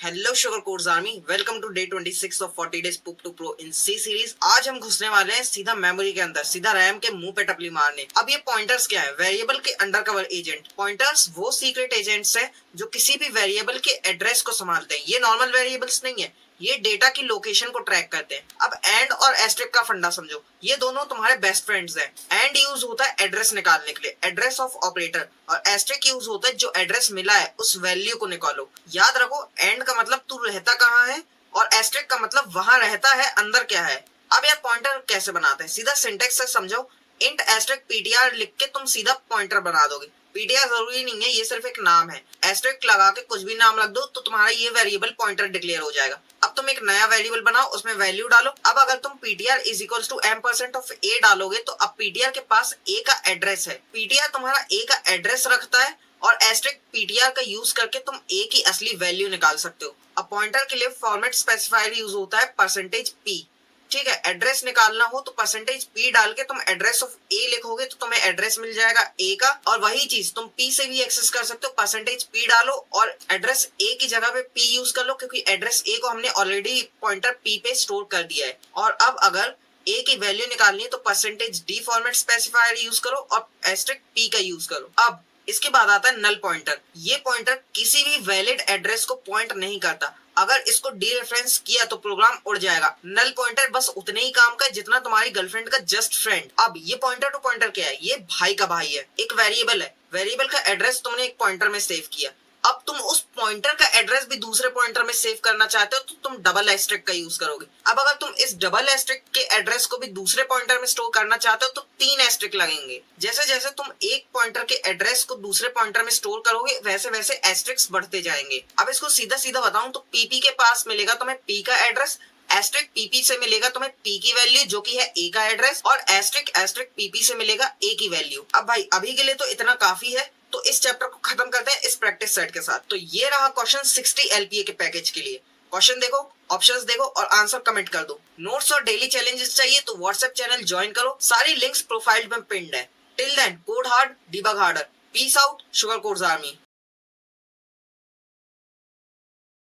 Hello sugar course army, welcome to day 26 of 40 days pup to pro in C series. आज हम घुसने वाले हैं सीधा मेमोरी के अंदर, सीधा रैम के मुंह पे टपली मारने। अब ये पॉइंटर्स क्या है? वेरिएबल के अंडरकवर एजेंट। पॉइंटर्स वो सीक्रेट एजेंट्स हैं जो किसी भी वेरिएबल के एड्रेस को संभालते हैं। ये नॉर्मल वेरिएबल्स नहीं है, ये डेटा की लोकेशन को ट्रैक करते हैं। अब एंड और एस्टेरिस्क का फंडा समझो, ये दोनों तुम्हारे बेस्ट फ्रेंड्स हैं। एंड यूज होता है एड्रेस निकालने के लिए, एड्रेस ऑफ ऑपरेटर, और एस्टेरिस्क यूज होता है जो एड्रेस मिला है उस वैल्यू को निकालो। याद रखो, एंड का मतलब तू रहता कहाँ है और एस्टेरिस्क का मतलब वहां रहता है, अंदर क्या है। अब यार पॉइंटर कैसे बनाते हैं, सीधा सिंटेक्स से समझो। इंट एस्टेरिस्क पीटीआर लिख के तुम सीधा पॉइंटर बना दोगे। पीटीआर जरूरी नहीं है, ये सिर्फ एक नाम है। एस्टेरिस्क लगा के कुछ भी नाम रख दो तो तुम्हारा ये वेरिएबल पॉइंटर डिक्लेयर हो जाएगा। अब तुम एक नया वेरिएबल बनाओ, उसमें वैल्यू डालो। अब अगर तुम ptr is equals to m% of a डालोगे तो अब ptr के पास a का एड्रेस है। ptr तुम्हारा a का एड्रेस रखता है और एस्टेरिस्क ptr का यूज करके तुम a की असली वैल्यू निकाल सकते हो। अब पॉइंटर के लिए फॉर्मेट स्पेसिफायर यूज होता है %p। ठीक है, एड्रेस निकालना हो तो %p डाल के तुम एड्रेस ऑफ a लिखोगे तो तुम्हें एड्रेस मिल जाएगा a का। और वही चीज तुम p से भी एक्सेस कर सकते हो। %p डालो और एड्रेस a की जगह पे p यूज कर लो, क्योंकि एड्रेस a को हमने ऑलरेडी पॉइंटर p पे स्टोर कर दिया है। और अब अगर a की वैल्यू निकालनी है तो %d फॉर्मेट स्पेसिफायर यूज करो और एस्टेरिस्क p का यूज करो। अब इसके बाद आता है नल पॉइंटर। ये पॉइंटर किसी भी वैलिड एड्रेस को पॉइंट नहीं करता। अगर इसको डीरेफरेंस किया तो प्रोग्राम उड़ जाएगा। नल पॉइंटर बस उतने ही काम का जितना तुम्हारी गर्लफ्रेंड का जस्ट फ्रेंड। अब ये पॉइंटर टू पॉइंटर क्या है? ये भाई का भाई है। एक वेरिएबल है, वेरिएबल का एड्रेस तुमने एक पॉइंटर में सेव किया। अब तुम उस पॉइंटर का एड्रेस भी दूसरे पॉइंटर में सेव करना चाहते हो तो तुम डबल एस्टेरिस्क का यूज करोगे। अब अगर तुम इस डबल एस्टेरिस्क के एड्रेस को भी दूसरे पॉइंटर में स्टोर करना चाहते हो तो 3 एस्टेरिस्क लगेंगे। जैसे जैसे तुम एक पॉइंटर के एड्रेस को दूसरे पॉइंटर में स्टोर करोगे वैसे वैसे एस्टेरिस्क बढ़ते जाएंगे। अब इसको सीधा सीधा बताऊं तो पीपी के पास मिलेगा तुम्हें p का एड्रेस, एस्टेरिस्क पीपी से मिलेगा तुम्हें p की वैल्यू जो कि है a का एड्रेस, और एस्टेरिस्क एस्टेरिस्क पीपी से मिलेगा a की वैल्यू। अब भाई अभी के लिए तो इतना काफी है, तो इस चैप्टर को खत्म करते हैं इस प्रैक्टिस सेट के साथ। तो ये रहा क्वेश्चन 60 LPA के पैकेज के लिए। क्वेश्चन देखो, ऑप्शंस देखो और आंसर कमेंट कर दो। नोट्स और डेली चैलेंजेस चाहिए तो व्हाट्सएप चैनल ज्वाइन करो, सारी लिंक्स प्रोफाइल में पिन्ड है। Till then code hard, debug harder. Peace out, sugar course army.